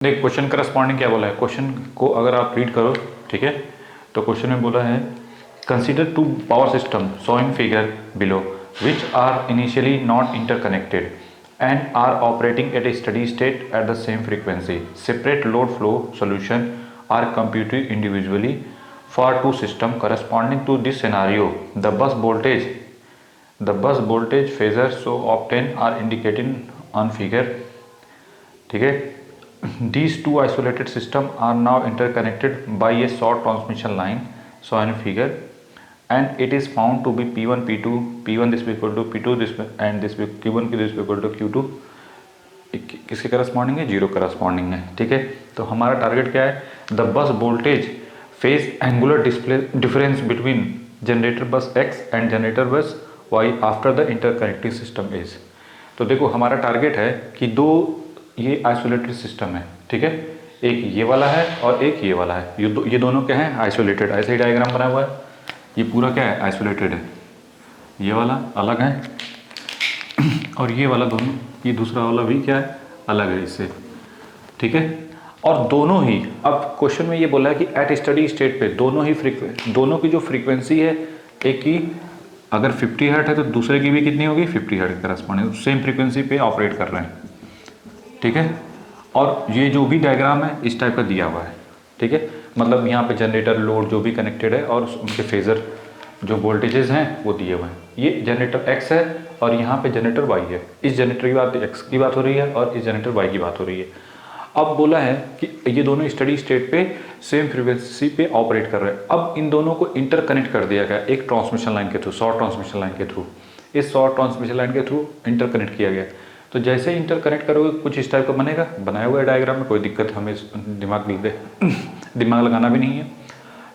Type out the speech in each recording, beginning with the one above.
देख question corresponding क्या बोला है, क्वेश्चन को अगर आप रीड करो, ठीक है, तो क्वेश्चन में बोला है consider two power system showing figure below which are initially not interconnected and are operating at a steady state at the same frequency. Separate load flow solution are computed individually for two systems corresponding to this scenario. The bus voltage phasors so obtained are indicated on figure. ठीक है, these two isolated systems are now interconnected by a short transmission line shown in figure, and it is found to be P1 P2 P1 this equal to P2 this and this Q1 this equal to Q2 किसके corresponding है, zero corresponding है। ठीक है, तो हमारा target क्या है, the bus voltage phase angular difference between generator बस X एंड जनरेटर बस Y after the interconnecting system is. तो देखो हमारा टारगेट है कि दो ये आइसोलेटेड सिस्टम है, ठीक है, एक ये वाला है और एक ये वाला है, ये दोनों क्या है, आइसोलेटेड। ऐसे ही डायग्राम बना हुआ है, ये पूरा क्या है, आइसोलेटेड है, ये वाला अलग है और ये वाला दोनों, ये दूसरा वाला भी क्या है, अलग है इससे। ठीक है, और दोनों ही, अब क्वेश्चन में ये बोला है कि एट स्टडी स्टेट पे दोनों की जो फ्रीक्वेंसी है, एक की अगर 50 हर्ट्ज है तो दूसरे की भी कितनी होगी, 50 हर्ट्ज करस्पॉन्डिंग, सेम फ्रीक्वेंसी पे ऑपरेट कर रहे हैं। ठीक है, और ये जो भी डायग्राम है इस टाइप का दिया हुआ है। ठीक है, मतलब यहाँ पे जनरेटर लोड जो भी कनेक्टेड है और उनके फेजर जो वोल्टेजेस हैं वो दिए हुए हैं। ये जनरेटर X है और यहाँ पे जनरेटर Y है। इस जनरेटर की बात X की बात हो रही है और इस जनरेटर Y की बात हो रही है। अब बोला है कि ये दोनों स्टडी स्टेट पे सेम फ्रीक्वेंसी पे ऑपरेट कर रहे हैं। अब इन दोनों को इंटरकनेक्ट कर दिया गया एक ट्रांसमिशन लाइन के थ्रू, शॉर्ट ट्रांसमिशन लाइन के थ्रू। इस शॉर्ट ट्रांसमिशन लाइन के थ्रू इंटरकनेक्ट किया गया। तो जैसे इंटरकनेक्ट करोगे कुछ इस टाइप का बनेगा, बनाया हुआ है डायग्राम में, कोई दिक्कत हमें दिमाग लगाना भी नहीं है।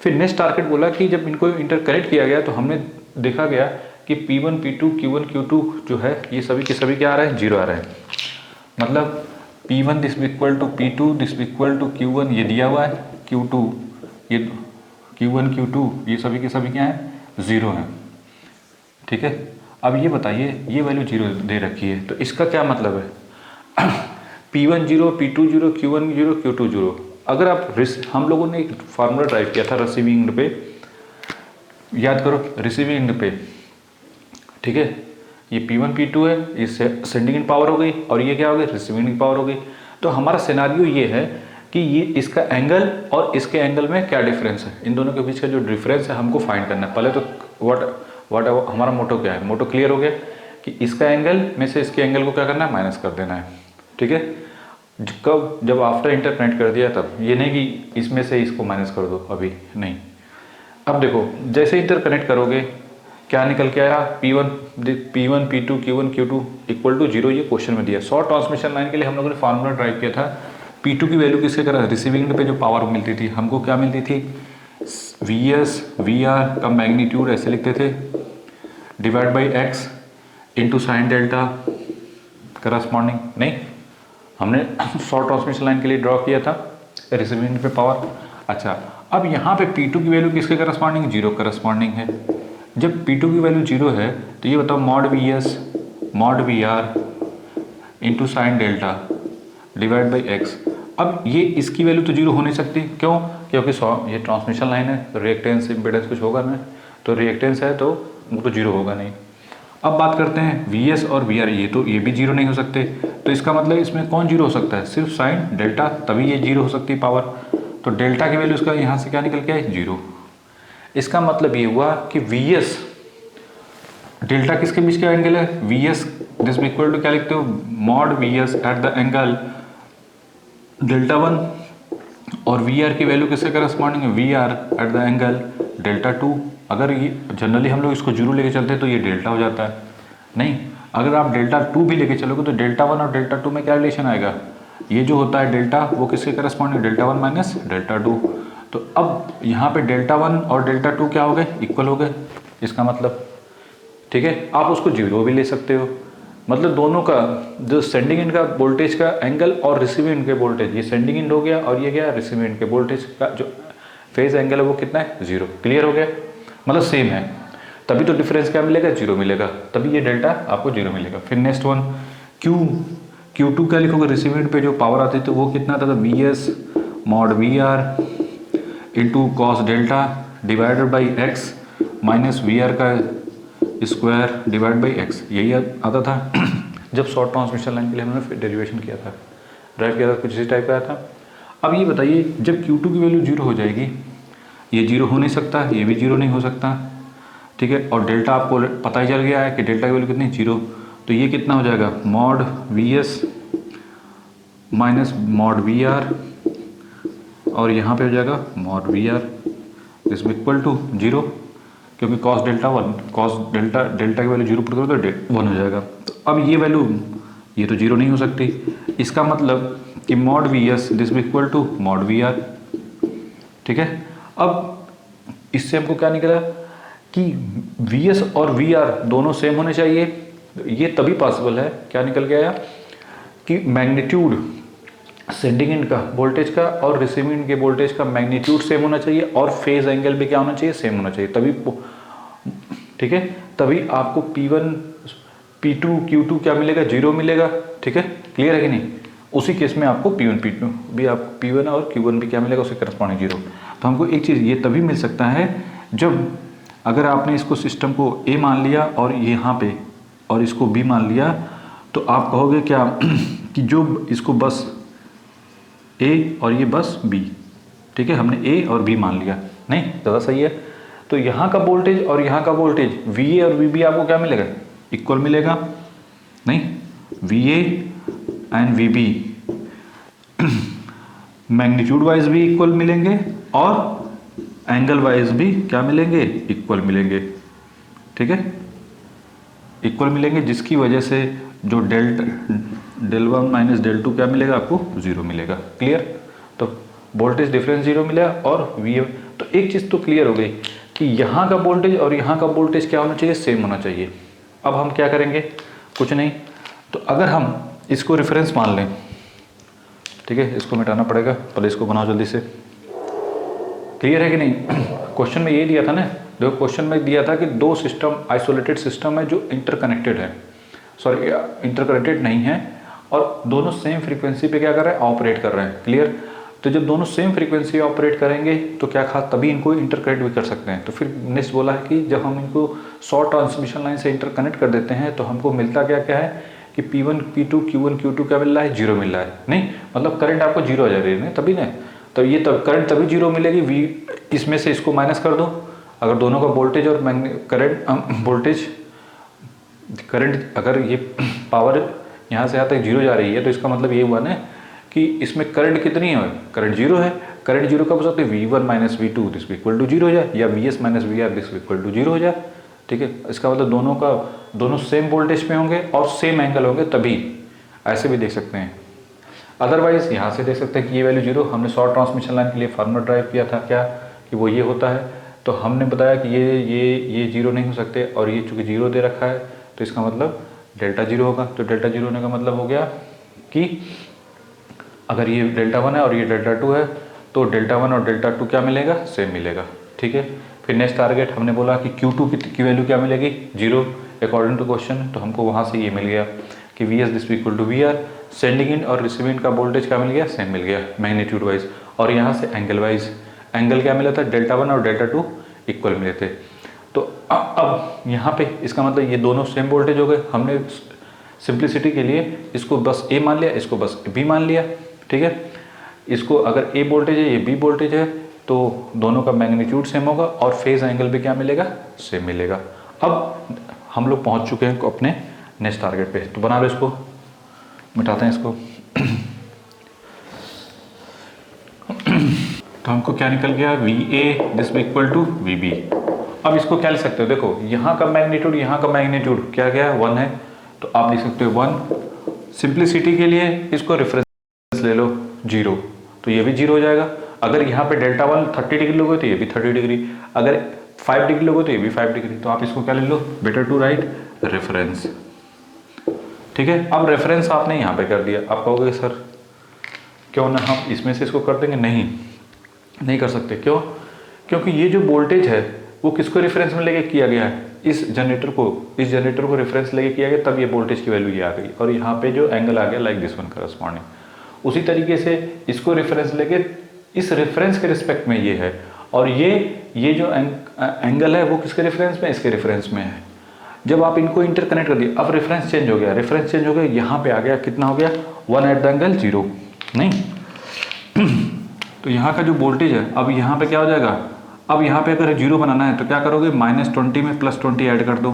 फिर नेक्स्ट टारगेट बोला कि जब इनको इंटरकनेक्ट किया गया तो हमने देखा गया कि P1 P2 Q1 Q2 जो है ये सभी के सभी क्या आ रहे हैं, जीरो आ रहे हैं। मतलब P1 this equal to P2 this equal to Q1 ये दिया हुआ है, Q2 ये Q1 Q2 ये सभी के सभी क्या है, जीरो हैं। ठीक है, अब ये बताइए ये वैल्यू जीरो दे रखी है तो इसका क्या मतलब है, P1 zero P2 zero Q1 zero Q2 zero. अगर आप हम लोगों ने एक फार्मूला ड्राइव किया था रिसीविंग एंड पे, याद करो रिसीविंग एंड पे। ठीक है, ये P1 P2 है, ये सेंडिंग एंड पावर हो गई और ये क्या हो गई, रिसीविंग एंड पावर हो गई। तो हमारा सिनेरियो ये है कि ये इसका एंगल और इसके एंगल में क्या डिफरेंस है, इन दोनों के बीच का जो डिफरेंस है हमको फाइंड करना है। पहले तो व्हाट हमारा मोटो क्या है, मोटो क्लियर हो गया कि इसका एंगल में से इसके एंगल को क्या करना है, माइनस कर देना है। ठीक है, कब, जब आफ्टर इंटरकनेक्ट कर दिया तब, ये नहीं कि इसमें से इसको माइनस कर दो, अभी नहीं। अब देखो जैसे इंटरकनेक्ट करोगे क्या निकल के आया, P1 P2 Q1 Q2 equal to zero, ये क्वेश्चन में दिया। शॉर्ट ट्रांसमिशन लाइन के लिए हम लोगों ने फार्मूला ड्राइव किया था। P2 की वैल्यू किसके करा, रिसीविंग पे जो पावर मिलती थी हमको क्या मिलती थी, VS VR का मैग्नीट्यूड ऐसे लिखते थे, divide by X into sine delta corresponding. नहीं, हमने शॉर्ट ट्रांसमिशन लाइन के लिए ड्रॉ किया था रिसीविंग पे पावर। अच्छा, अब यहाँ पे P2 की वैल्यू किसके करस्पॉन्डिंग, जीरो करस्पॉन्डिंग है। जब P2 की वैल्यू जीरो है तो ये बताओ mod VS mod VR into sine delta divide by X। अब ये इसकी वैल्यू तो जीरो हो नहीं सकती, क्यों, क्योंकि ये ट्रांसमिशन लाइन है तो रिएक्टेंस इम्पीडेंस कुछ होगा ना, तो रिएक्टेंस है तो वो तो जीरो होगा नहीं। अब बात करते हैं VS और VR, ये भी जीरो नहीं हो सकते, तो इसका मतलब इसमें कौन जीरो हो सकता है, सिर्फ साइन डेल्टा, तभी ये जीरो हो सकती है पावर। तो डेल्टा की वैल्यू इसका यहाँ से क्या निकल के आए, जीरो। इसका मतलब ये हुआ कि VS डेल्टा किसके बीच का एंगल है, VS दिस इक्वल टू क्या लिखते हो, mod VS at the angle delta 1 और VR की वैल्यू किससे करस्पॉन्डिंग है, VR at the angle delta 2। अगर ये जनरली हम लोग इसको जीरो लेके चलते हैं तो ये डेल्टा हो जाता है, नहीं, अगर आप डेल्टा 2 भी लेके चलोगे तो डेल्टा 1 और डेल्टा 2 में क्या रिलेशन आएगा, ये जो होता है डेल्टा वो किसके करस्पॉन्डिंग, डेल्टा 1 माइनस डेल्टा 2। तो अब यहाँ पे डेल्टा 1 और डेल्टा 2 क्या हो गए, इक्वल हो गए, इसका मतलब। ठीक है, आप उसको जीरो भी ले सकते हो, मतलब दोनों का जो सेंडिंग एंड का वोल्टेज का एंगल और रिसीविंग एंड के वोल्टेज, ये सेंडिंग एंड हो गया और ये क्या, रिसीविंग एंड के वोल्टेज का जो फेज एंगल है वो कितना है, जीरो। क्लियर हो गया, मतलब सेम है, तभी तो डिफरेंस क्या मिलेगा, जीरो मिलेगा, तभी ये डेल्टा आपको जीरो मिलेगा। फिर नेक्स्ट वन Q2 क्या लिखोगे, रिसीविंग पे जो पावर आती थी वो कितना था, v s mod v r into cos delta divided by x minus v r का स्क्वायर डिवाइड बाई एक्स, यही आता था जब शॉर्ट ट्रांसमिशन लाइन के लिए हमने डेरिवेशन किया था, ड्राइव किया था, कुछ इसी टाइप का आया था। अब ये बताइए जब Q2 की वैल्यू जीरो हो जाएगी, ये जीरो हो नहीं सकता, ये भी जीरो नहीं हो सकता, ठीक है, और डेल्टा आपको पता ही चल गया है कि डेल्टा की वैल्यू कितनी, जीरो, तो ये कितना हो जाएगा, mod v s minus mod v r, और यहाँ पे हो जाएगा mod v r this equal to zero, क्योंकि cos delta one, cos delta की वैल्यू जीरो पुट करो तो वन हो जाएगा। तो अब ये वैल्यू, ये तो जीरो नहीं हो सकती, इसका मतलब कि mod v s this equal to mod v r, ठीक है। अब इससे हमको क्या निकला कि वी एस और वी आर दोनों सेम होने चाहिए, ये तभी पॉसिबल है, क्या निकल के आया कि मैग्नीट्यूड सेंडिंग एंड का वोल्टेज का और रिसीविंग एंड के वोल्टेज का मैग्नीट्यूड सेम होना चाहिए और फेज एंगल भी क्या होना चाहिए, सेम होना चाहिए, तभी, ठीक है, तभी आपको P1 P2 Q2 क्या मिलेगा, जीरो मिलेगा, ठीक है, क्लियर है कि नहीं। उसी केस में आपको P1 P2 भी, आप P1 और Q1 भी क्या मिलेगा, उसके करस्पॉन्डिंग जीरो। तो हमको एक चीज़ ये तभी मिल सकता है जब अगर आपने इसको सिस्टम को A मान लिया और यहाँ पे और इसको B मान लिया, तो आप कहोगे क्या कि जो इसको बस A और ये बस B, ठीक है, हमने A और B मान लिया, नहीं ज़्यादा सही है। तो यहाँ का वोल्टेज और यहाँ का वोल्टेज VA और VB आपको क्या मिलेगा, इक्वल मिलेगा, नहीं, VA and VB magnitude wise भी इक्वल मिलेंगे और एंगल वाइज भी क्या मिलेंगे, इक्वल मिलेंगे, ठीक है, इक्वल मिलेंगे, जिसकी वजह से जो del one minus del two क्या मिलेगा, आपको जीरो मिलेगा, क्लियर। तो वोल्टेज डिफरेंस जीरो मिला और वी, तो एक चीज़ तो क्लियर हो गई कि यहाँ का वोल्टेज और यहाँ का वोल्टेज क्या होना चाहिए, सेम होना चाहिए। अब हम क्या करेंगे, कुछ नहीं, तो अगर हम इसको रेफरेंस मान लें, ठीक है, इसको मिटाना पड़ेगा, पहले इसको बनाओ जल्दी से, क्लियर है कि नहीं। क्वेश्चन में ये दिया था ना, देखो क्वेश्चन में दिया था कि दो सिस्टम आइसोलेटेड सिस्टम है जो इंटरकनेक्टेड है, सॉरी इंटरकनेक्टेड नहीं है, और दोनों सेम फ्रीक्वेंसी पे क्या कर रहे हैं, ऑपरेट कर रहे हैं, क्लियर। तो जब दोनों सेम फ्रीक्वेंसी ऑपरेट करेंगे तो क्या खास, तभी इनको इंटरकनेक्ट भी कर सकते हैं। तो फिर नेक्स्ट बोला है कि जब हम इनको शॉर्ट ट्रांसमिशन लाइन से इंटरकनेक्ट कर देते हैं तो हमको मिलता क्या क्या है कि P1 P2 Q1 Q2 क्या मिल रहा है, जीरो मिल रहा है, नहीं मतलब करंट आपको जीरो आ जा रही है, तभी ना, तो ये तब करंट तभी जीरो मिलेगी, V इसमें से इसको माइनस कर दो, अगर दोनों का वोल्टेज और करंट वोल्टेज करंट, अगर ये पावर यहाँ से यहाँ तक जीरो जा रही है तो इसका मतलब ये हुआ ना कि इसमें करंट कितनी है, करंट जीरो है, करंट जीरो कब हो सकते हैं, V1 minus V2 this equal to zero हो जाए, या VS minus VR this equal to zero हो जाए, ठीक है। इसका मतलब दोनों सेम वोल्टेज पे होंगे और सेम एंगल होंगे, तभी ऐसे भी देख सकते हैं। अदरवाइज यहाँ से देख सकते हैं कि ये वैल्यू जीरो, हमने शॉर्ट ट्रांसमिशन लाइन के लिए फार्मूला ड्राइव किया था क्या कि वो ये होता है, तो हमने बताया कि ये जीरो नहीं हो सकते, और ये चूँकि जीरो दे रखा है तो इसका मतलब डेल्टा जीरो होगा। तो डेल्टा जीरो होने का मतलब हो गया कि अगर ये डेल्टा वन है और ये डेल्टा टू है तो डेल्टा वन और डेल्टा टू क्या मिलेगा, सेम मिलेगा, ठीक है। फिर नेक्स्ट टारगेट हमने बोला कि Q2 की वैल्यू क्या मिलेगी, जीरो अकॉर्डिंग टू क्वेश्चन, तो हमको वहाँ से ये मिल गया कि VS this equal to VR, sending in और रिसीविंग का वोल्टेज क्या मिल गया, सेम मिल गया मैग्नीट्यूड वाइज, और यहाँ से एंगल वाइज एंगल क्या मिला था, डेल्टा वन और डेल्टा टू इक्वल मिले थे। तो अब यहाँ पे इसका मतलब ये दोनों सेम वोल्टेज हो गए, हमने सिंप्लिसिटी के लिए इसको बस A मान लिया, इसको बस B मान लिया, ठीक है। इसको अगर A वोल्टेज है, ये B वोल्टेज है, तो दोनों का मैग्नीट्यूड सेम होगा और फेज एंगल भी क्या मिलेगा, सेम मिलेगा। अब हम लोग पहुँच चुके हैं अपने नेक्स्ट टारगेट पे, तो बना लो इसको, मिटाते हैं इसको। तो हमको क्या निकल गया, VA this equal to VB। अब इसको क्या लिख सकते हो, देखो यहाँ का मैग्नीट्यूड यहाँ का मैग्नीट्यूड क्या गया, 1 है, तो आप लिख सकते हो 1। सिंप्लिसिटी के लिए इसको रेफरेंस ले लो 0, तो ये भी 0 हो जाएगा। अगर यहाँ पे डेल्टा वन 30 डिग्री लोगे तो ये भी 30 डिग्री, अगर 5 डिग्री लोगे तो ये भी 5 डिग्री, तो आप इसको क्या ले लो, बेटर टू राइट रेफरेंस, ठीक है। अब रेफरेंस आपने यहाँ पे कर दिया, आप कहोगे सर क्यों ना हम इसमें से इसको कर देंगे, नहीं कर सकते, क्यों, क्योंकि ये जो वोल्टेज है वो किसको रेफरेंस में लेके किया गया है, इस जनरेटर को रेफरेंस लेके किया गया, तब ये वोल्टेज की वैल्यू ये आ गई, और यहाँ पे जो एंगल आ गया लाइक दिस वन करस्पॉन्डिंग। उसी तरीके से इसको रेफरेंस लेके इस रेफरेंस के रिस्पेक्ट में ये है, और ये जो एंगल है वो किसके रेफरेंस में, इसके रेफरेंस में है। जब आप इनको इंटरकनेक्ट कर दिए, अब रेफरेंस चेंज हो गया, यहाँ पे आ गया, कितना हो गया 1 एट द एंगल 0, नहीं तो यहाँ का जो वोल्टेज है, अब यहाँ पे क्या हो जाएगा, अब यहाँ पे अगर 0 बनाना है तो क्या करोगे, -20 में +20 ऐड कर दो,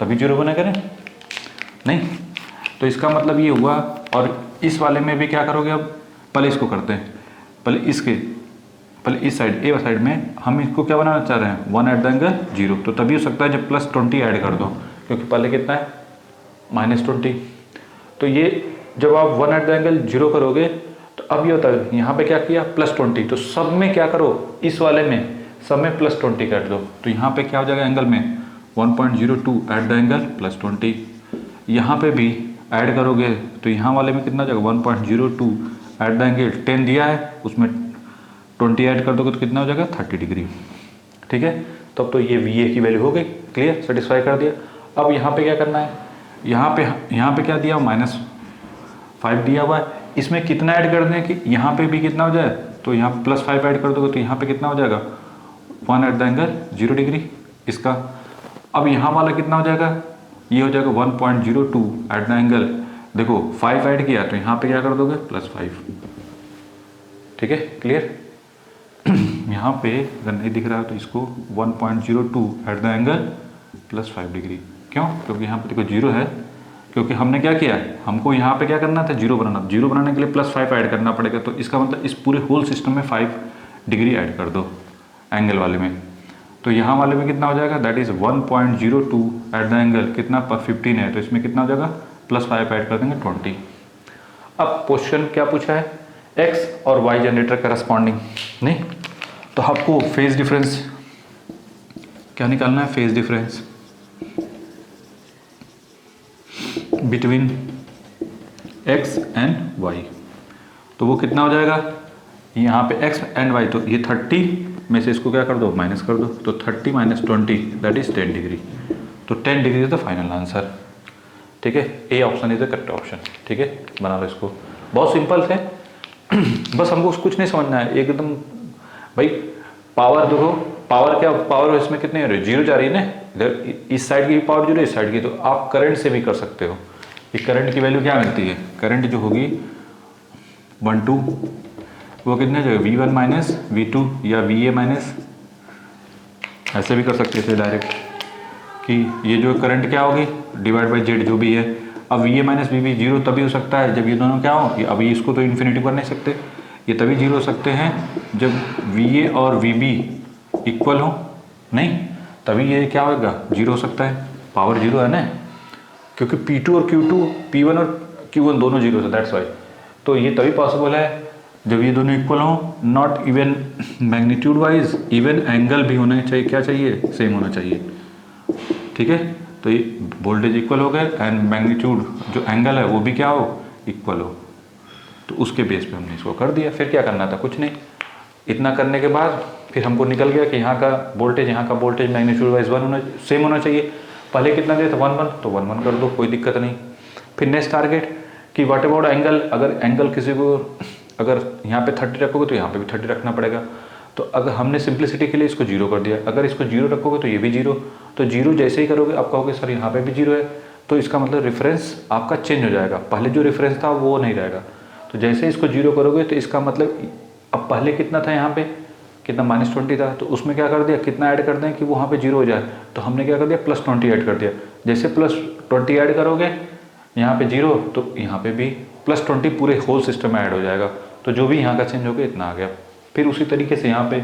तभी 0 बना करें, नहीं तो इसका मतलब ये हुआ। और इस वाले में भी क्या करोगे, अब पहले इसको करते हैं, पहले इस साइड ए साइड में हम इसको क्या बनाना चाह रहे हैं 1 एट द एंगल 0, तो तभी हो सकता है जब +20 ऐड कर दो, क्योंकि पहले कितना है -20। तो ये जब आप 1 एट द एंगल 0 करोगे तो अब ये होता है, यहाँ पे क्या किया +20, तो सब में क्या करो, इस वाले में सब में +20 कर दो, तो यहाँ पे क्या हो जाएगा एंगल में 1.02 एट द एंगल +20। यहाँ पे भी ऐड करोगे तो यहाँ वाले में कितना हो जाएगा 1.02 एट द एंगल 10 दिया है, उसमें 20 ऐड कर दोगे तो कितना हो जाएगा 30 डिग्री, ठीक है। तब तो ये VA की वैल्यू हो गई, क्लियर, सेटिस्फाई कर दिया। अब यहाँ पे क्या करना है, यहाँ पे क्या दिया -5 दिया हुआ है, इसमें कितना ऐड कर दें कि यहाँ पे भी कितना हो जाए, तो यहाँ +5 ऐड कर दोगे तो यहाँ पे कितना हो जाएगा 1 एट द एंगल 0 डिग्री इसका। अब यहाँ वाला कितना हो जाएगा, ये हो जाएगा 1.02 एट द एंगल, देखो 5 ऐड किया तो यहाँ पे क्या कर दोगे +5, ठीक है, क्लियर। यहाँ पे अगर नहीं दिख रहा है तो इसको 1.02 एट द एंगल +5 डिग्री, क्यों, क्योंकि यहाँ पे देखो 0 है, क्योंकि हमने क्या किया, हमको यहाँ पे क्या करना था 0 बनाना, 0 बनाने के लिए +5 ऐड करना पड़ेगा, तो इसका मतलब इस पूरे होल सिस्टम में 5 डिग्री ऐड कर दो एंगल वाले में, तो यहाँ वाले में कितना हो जाएगा, that is 1.02 at the angle कितना पर 15 है, तो इसमें कितना हो जाएगा +5 ऐड कर देंगे 20। अब क्वेश्चन क्या पूछा है, X और Y जनरेटर करस्पॉन्डिंग, नहीं तो आपको फेज डिफरेंस क्या निकालना है, phase difference between X and Y, तो वो कितना हो जाएगा, यहाँ पे X एंड Y, तो ये 30 में से इसको क्या कर दो माइनस कर दो, तो 30 - 20 दैट इज 10 डिग्री, तो 10 degree is the final answer, ठीक है। A option is the correct option, ठीक है, बना लो इसको, बहुत सिंपल थे बस हमको कुछ नहीं समझना है एकदम। भाई पावर देखो, पावर क्या, पावर इसमें कितने 0 जा रही है ना, इधर इस साइड की पावर 0, इस साइड की, तो आप करंट से भी कर सकते हो। ये करंट की वैल्यू क्या मिलती है, करंट जो होगी 12 वो कितने जो V1 - V2 या VA माइनस, ऐसे भी कर सकते थे डायरेक्ट कि ये जो करंट क्या होगी डिवाइड बाई जेड जो भी है। अब VA - VB 0 तभी हो सकता है जब ये दोनों क्या हो, अभी इसको तो इन्फिनिटी कर नहीं सकते, ये तभी 0 हो सकते हैं जब VA और VB इक्वल हो, नहीं तभी ये क्या होगा 0 हो सकता है, पावर 0 है ना, क्योंकि P2 और Q2, P1 और Q1 दोनों 0 है, दैट्स वाई। तो ये तभी पॉसिबल है जब ये दोनों इक्वल हो, not even magnitude wise, even angle भी होना चाहिए, क्या चाहिए सेम होना चाहिए, ठीक है। तो ये वोल्टेज इक्वल हो गए एंड मैग्नीट्यूड जो एंगल है वो भी क्या हो इक्वल हो, तो उसके बेस पे हमने इसको कर दिया। फिर क्या करना था, कुछ नहीं, इतना करने के बाद फिर हमको निकल गया कि यहाँ का वोल्टेज मैग्नीट्यूड वाइज सेम होना चाहिए। पहले कितना दिया था 1 तो 1 कर दो, कोई दिक्कत नहीं। फिर नेक्स्ट टारगेट कि व्हाट अबाउट एंगल, अगर एंगल किसी को अगर यहाँ पे 30 रखोगे तो यहाँ पे भी 30 रखना पड़ेगा। तो अगर हमने सिंप्लिसिटी के लिए इसको 0 कर दिया, अगर इसको 0 रखोगे तो ये भी 0, तो 0 जैसे ही करोगे आप कहोगे सर यहाँ पे भी 0 है, तो इसका मतलब रेफरेंस आपका चेंज हो जाएगा, पहले जो रेफरेंस था वो नहीं रहेगा। तो जैसे इसको 0 करोगे तो इसका मतलब अब पहले कितना था, यहाँ पे कितना -20 था, तो उसमें क्या कर दिया, कितना ऐड कर दें कि वहाँ पे 0 हो जाए, तो हमने क्या कर दिया +20 ऐड कर दिया। जैसे +20 ऐड करोगे यहाँ पे 0, तो यहाँ पे भी +20 पूरे होल सिस्टम में ऐड हो जाएगा, तो जो भी यहाँ का चेंज हो गया इतना आ गया। फिर उसी तरीके से यहाँ पे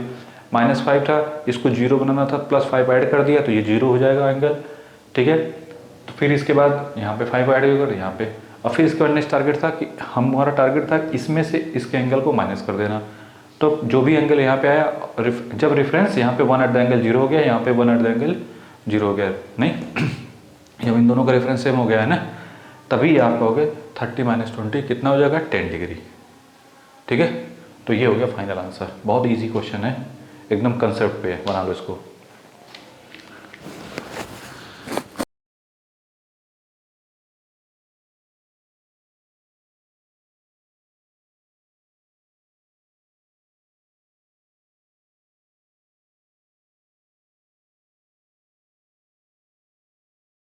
-5 था, इसको 0 बनाना था, +5 ऐड कर दिया तो ये 0 हो जाएगा एंगल, ठीक है। तो फिर इसके बाद यहाँ पे 5 ऐड होगा यहाँ पे, और फिर इसके बाद नेक्स्ट टारगेट था कि हमारा टारगेट था इसमें से इसके एंगल को माइनस कर देना। तो जो भी एंगल यहाँ पे आया, जब रेफरेंस यहाँ पे 1 एट द एंगल 0 हो गया, यहाँ पे 1 एट द एंगल 0 हो गया, नहीं जब इन दोनों का रेफरेंस सेम हो गया है ना, तभी आप कहोगे 30 - 20 कितना हो जाएगा 10 डिग्री, ठीक है। तो ये हो गया फाइनल आंसर। बहुत इजी क्वेश्चन है, एकदम कंसेप्ट पे है, बना लो इसको।